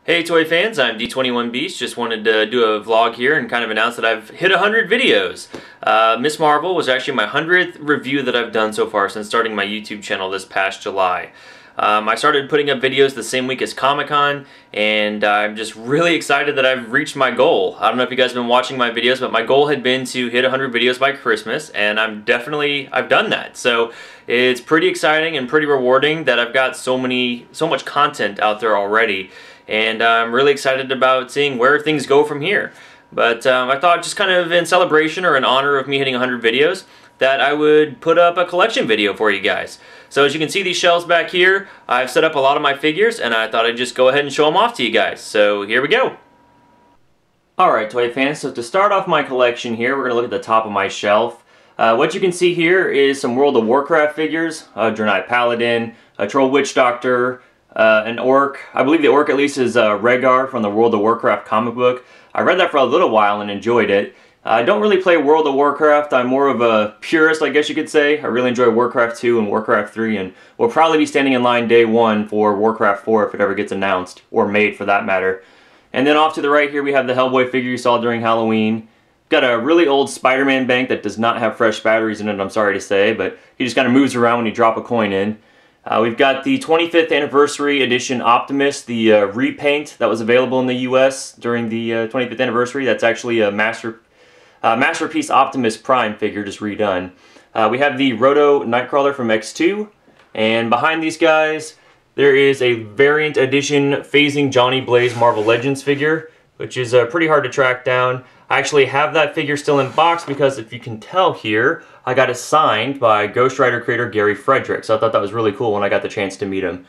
Hey Toy fans, I'm D21Beast. Just wanted to do a vlog here and kind of announce that I've hit 100 videos. Miss Marvel was actually my 100th review that I've done so far since starting my YouTube channel this past July. I started putting up videos the same week as Comic-Con, and I'm just really excited that I've reached my goal. I don't know if you guys have been watching my videos, but my goal had been to hit 100 videos by Christmas, and I've done that. So it's pretty exciting and pretty rewarding that I've got so much content out there already. And I'm really excited about seeing where things go from here. But I thought, just kind of in celebration or in honor of me hitting 100 videos, that I would put up a collection video for you guys. So as you can see, these shelves back here, I've set up a lot of my figures, and I thought I'd just go ahead and show them off to you guys. So here we go. Alright, Toy fans, so to start off my collection here, we're going to look at the top of my shelf. What you can see here is some World of Warcraft figures, a Draenei Paladin, a Troll Witch Doctor, an Orc. I believe the Orc at least is Rhaegar from the World of Warcraft comic book. I read that for a little while and enjoyed it. I don't really play World of Warcraft. I'm more of a purist, I guess you could say. I really enjoy Warcraft 2 and Warcraft 3, and we'll probably be standing in line day one for Warcraft 4 if it ever gets announced, or made for that matter. And then off to the right here we have the Hellboy figure you saw during Halloween. Got a really old Spider-Man bank that does not have fresh batteries in it, I'm sorry to say, but he just kind of moves around when you drop a coin in. We've got the 25th Anniversary Edition Optimus, the repaint that was available in the US during the 25th anniversary. That's actually a Masterpiece Optimus Prime figure, just redone. We have the Roto Nightcrawler from X2, and behind these guys there is a variant edition Phasing Johnny Blaze Marvel Legends figure, which is pretty hard to track down. I actually have that figure still in box because, if you can tell here, I got it signed by Ghost Rider creator Gary Frederick, so I thought that was really cool when I got the chance to meet him.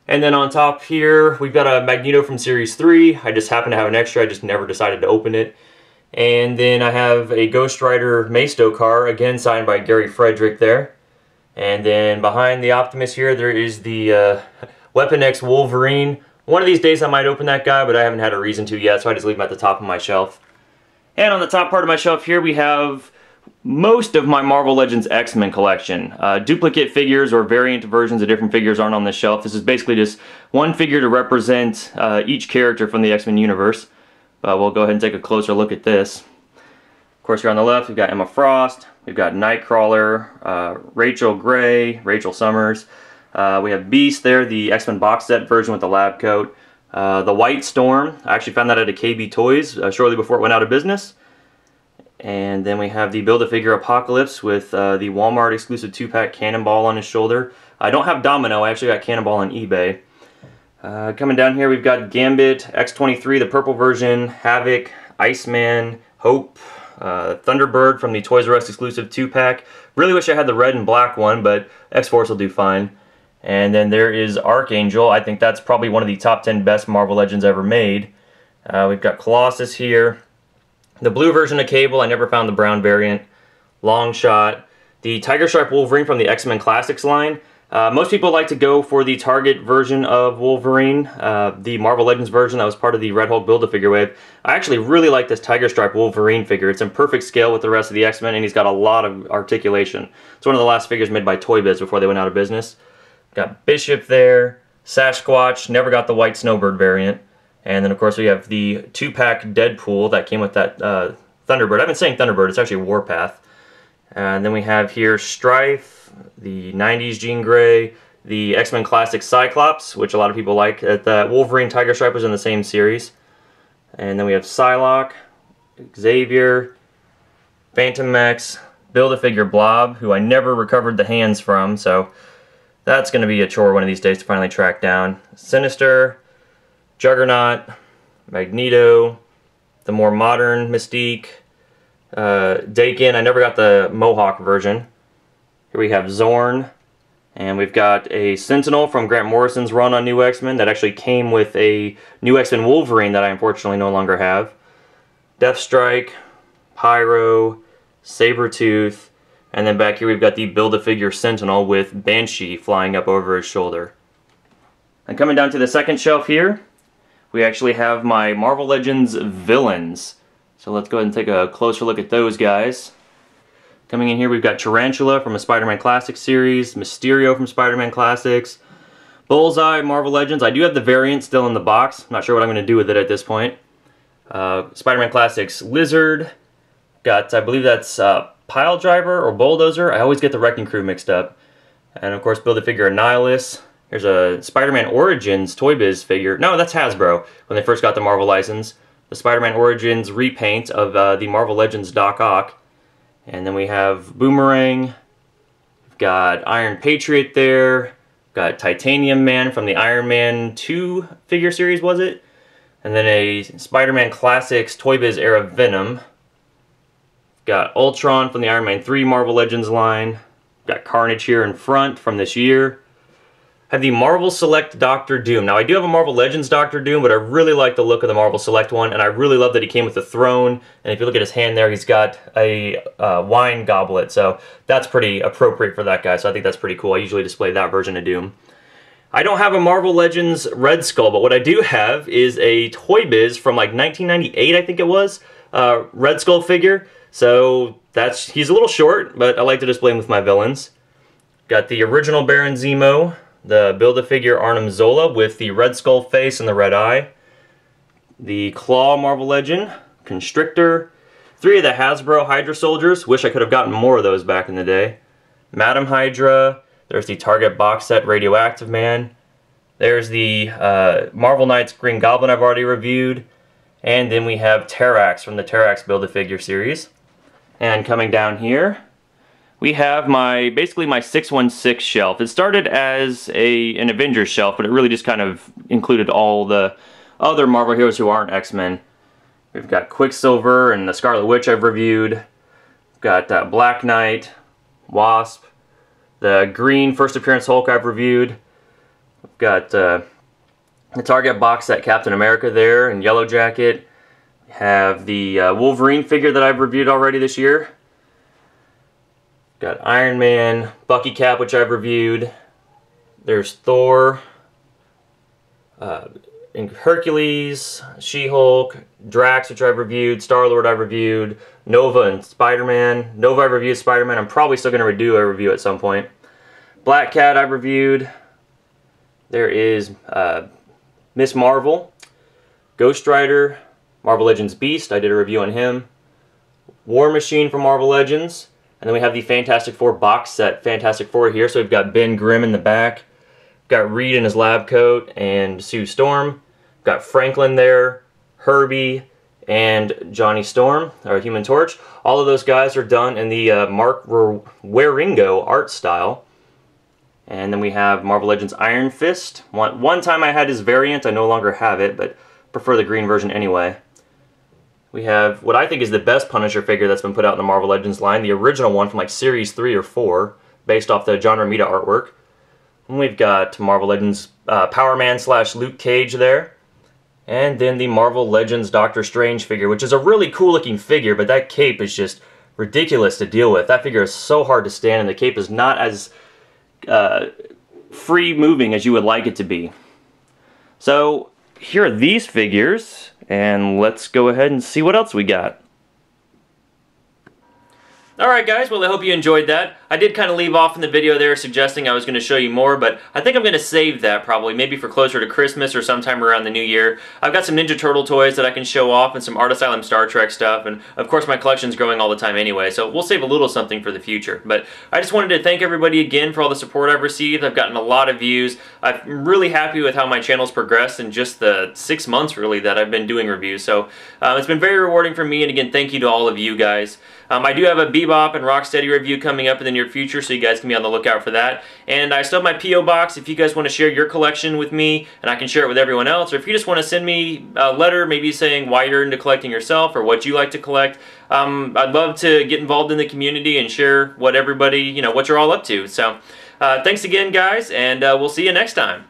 And then on top here, we've got a Magneto from Series 3. I just happen to have an extra, I just never decided to open it. And then I have a Ghost Rider Maisto car, again signed by Gary Frederick there. And then behind the Optimus here, there is the Weapon X Wolverine. One of these days I might open that guy, but I haven't had a reason to yet, so I just leave him at the top of my shelf. And on the top part of my shelf here, we have most of my Marvel Legends X-Men collection. Duplicate figures or variant versions of different figures aren't on this shelf. This is basically just one figure to represent each character from the X-Men universe. We'll go ahead and take a closer look at this. Of course, here on the left, we've got Emma Frost, we've got Nightcrawler, Rachel Gray, Rachel Summers. We have Beast there, the X-Men box set version with the lab coat. The White Storm, I actually found that at a KB Toys shortly before it went out of business. And then we have the Build-A-Figure Apocalypse with the Walmart exclusive 2-pack Cannonball on his shoulder. I don't have Domino, I actually got Cannonball on eBay. Coming down here we've got Gambit, X-23, the purple version, Havoc, Iceman, Hope, Thunderbird from the Toys R Us exclusive 2-pack. Really wish I had the red and black one, but X-Force will do fine. And then there is Archangel. I think that's probably one of the top 10 best Marvel Legends ever made. We've got Colossus here. The blue version of Cable, I never found the brown variant. Longshot. The Tiger Stripe Wolverine from the X-Men Classics line. Most people like to go for the Target version of Wolverine, the Marvel Legends version that was part of the Red Hulk Build-A-Figure wave. I actually really like this Tiger Stripe Wolverine figure. It's in perfect scale with the rest of the X-Men, and he's got a lot of articulation. It's one of the last figures made by Toy Biz before they went out of business. Got Bishop there, Sasquatch, never got the White Snowbird variant. And then of course we have the 2-pack Deadpool that came with that Thunderbird. I've been saying Thunderbird, it's actually Warpath. And then we have here Strife, the 90s Jean Grey, the X-Men Classic Cyclops, which a lot of people like. The Wolverine Tiger Stripe was in the same series. And then we have Psylocke, Xavier, Phantom X, Build-A-Figure Blob, who I never recovered the hands from, so that's going to be a chore one of these days to finally track down. Sinister, Juggernaut, Magneto, the more modern Mystique, Dakin. I never got the Mohawk version. Here we have Zorn, and we've got a Sentinel from Grant Morrison's run on New X-Men that actually came with a New X-Men Wolverine that I unfortunately no longer have. Deathstrike, Pyro, Sabretooth, and then back here we've got the Build-A-Figure Sentinel with Banshee flying up over his shoulder. And coming down to the second shelf here, we actually have my Marvel Legends villains. So let's go ahead and take a closer look at those guys. Coming in here we've got Tarantula from a Spider-Man Classics series, Mysterio from Spider-Man Classics, Bullseye, Marvel Legends. I do have the variant still in the box. I'm not sure what I'm going to do with it at this point. Spider-Man Classics Lizard. Got, I believe that's Pile Driver or Bulldozer. I always get the Wrecking Crew mixed up. And of course, Build-A-Figure Annihilus. Here's a Spider-Man Origins Toy Biz figure. No, that's Hasbro when they first got the Marvel license. The Spider-Man Origins repaint of the Marvel Legends Doc Ock. And then we have Boomerang. We've got Iron Patriot there. Got Titanium Man from the Iron Man 2 figure series, was it? And then a Spider-Man Classics Toy Biz era Venom. Got Ultron from the Iron Man 3 Marvel Legends line. Got Carnage here in front from this year. Have the Marvel Select Doctor Doom. Now I do have a Marvel Legends Doctor Doom, but I really like the look of the Marvel Select one, and I really love that he came with the throne. And if you look at his hand there, he's got a wine goblet, so that's pretty appropriate for that guy. So I think that's pretty cool. I usually display that version of Doom. I don't have a Marvel Legends Red Skull, but what I do have is a Toy Biz from like 1998, I think it was, Red Skull figure. So he's a little short, but I like to display him with my villains. Got the original Baron Zemo. The Build-A-Figure Arnim Zola with the Red Skull face and the red eye. The Claw Marvel Legend, Constrictor. 3 of the Hasbro Hydra Soldiers. Wish I could have gotten more of those back in the day. Madam Hydra. There's the Target box set Radioactive Man. There's the Marvel Knights Green Goblin I've already reviewed. And then we have Terrax from the Terrax Build-A-Figure series. And coming down here, we have basically my 616 shelf. It started as an Avengers shelf, but it really just kind of included all the other Marvel heroes who aren't X-Men. We've got Quicksilver and the Scarlet Witch I've reviewed. We've got Black Knight, Wasp, the green first appearance Hulk I've reviewed. We've got the Target box set Captain America there and Yellow Jacket. We have the Wolverine figure that I've reviewed already this year. Got Iron Man, Bucky Cap, which I've reviewed. There's Thor, Hercules, She-Hulk, Drax, which I've reviewed, Star-Lord I've reviewed, Nova and Spider-Man. Nova I've reviewed, Spider-Man I'm probably still going to do a review at some point. Black Cat I've reviewed. There is Miss Marvel, Ghost Rider, Marvel Legends Beast, I did a review on him. War Machine from Marvel Legends. And then we have the Fantastic Four box set, Fantastic Four here. So we've got Ben Grimm in the back. We've got Reed in his lab coat and Sue Storm. We've got Franklin there, Herbie, and Johnny Storm, our Human Torch. All of those guys are done in the Mark Waringo art style. And then we have Marvel Legends Iron Fist. One time I had his variant. I no longer have it, but prefer the green version anyway. We have what I think is the best Punisher figure that's been put out in the Marvel Legends line, the original one from like Series 3 or 4, based off the John Romita artwork. And we've got Marvel Legends Power Man / Luke Cage there. And then the Marvel Legends Doctor Strange figure, which is a really cool looking figure, but that cape is just ridiculous to deal with. That figure is so hard to stand, and the cape is not as free moving as you would like it to be. So here are these figures. And let's go ahead and see what else we got. Alright guys, well I hope you enjoyed that. I did kind of leave off in the video there suggesting I was going to show you more, but I think I'm going to save that probably, maybe for closer to Christmas or sometime around the new year. I've got some Ninja Turtle toys that I can show off and some Asylum Star Trek stuff, and of course my collection's growing all the time anyway, so we'll save a little something for the future. But I just wanted to thank everybody again for all the support I've received. I've gotten a lot of views. I'm really happy with how my channel's progressed in just the 6 months really that I've been doing reviews, so it's been very rewarding for me, and again thank you to all of you guys. I do have a Bebop and Rocksteady review coming up in the near future, so you guys can be on the lookout for that. And I still have my P.O. Box if you guys want to share your collection with me, and I can share it with everyone else. Or if you just want to send me a letter, maybe saying why you're into collecting yourself or what you like to collect, I'd love to get involved in the community and share what everybody, what you're all up to. So thanks again, guys, and we'll see you next time.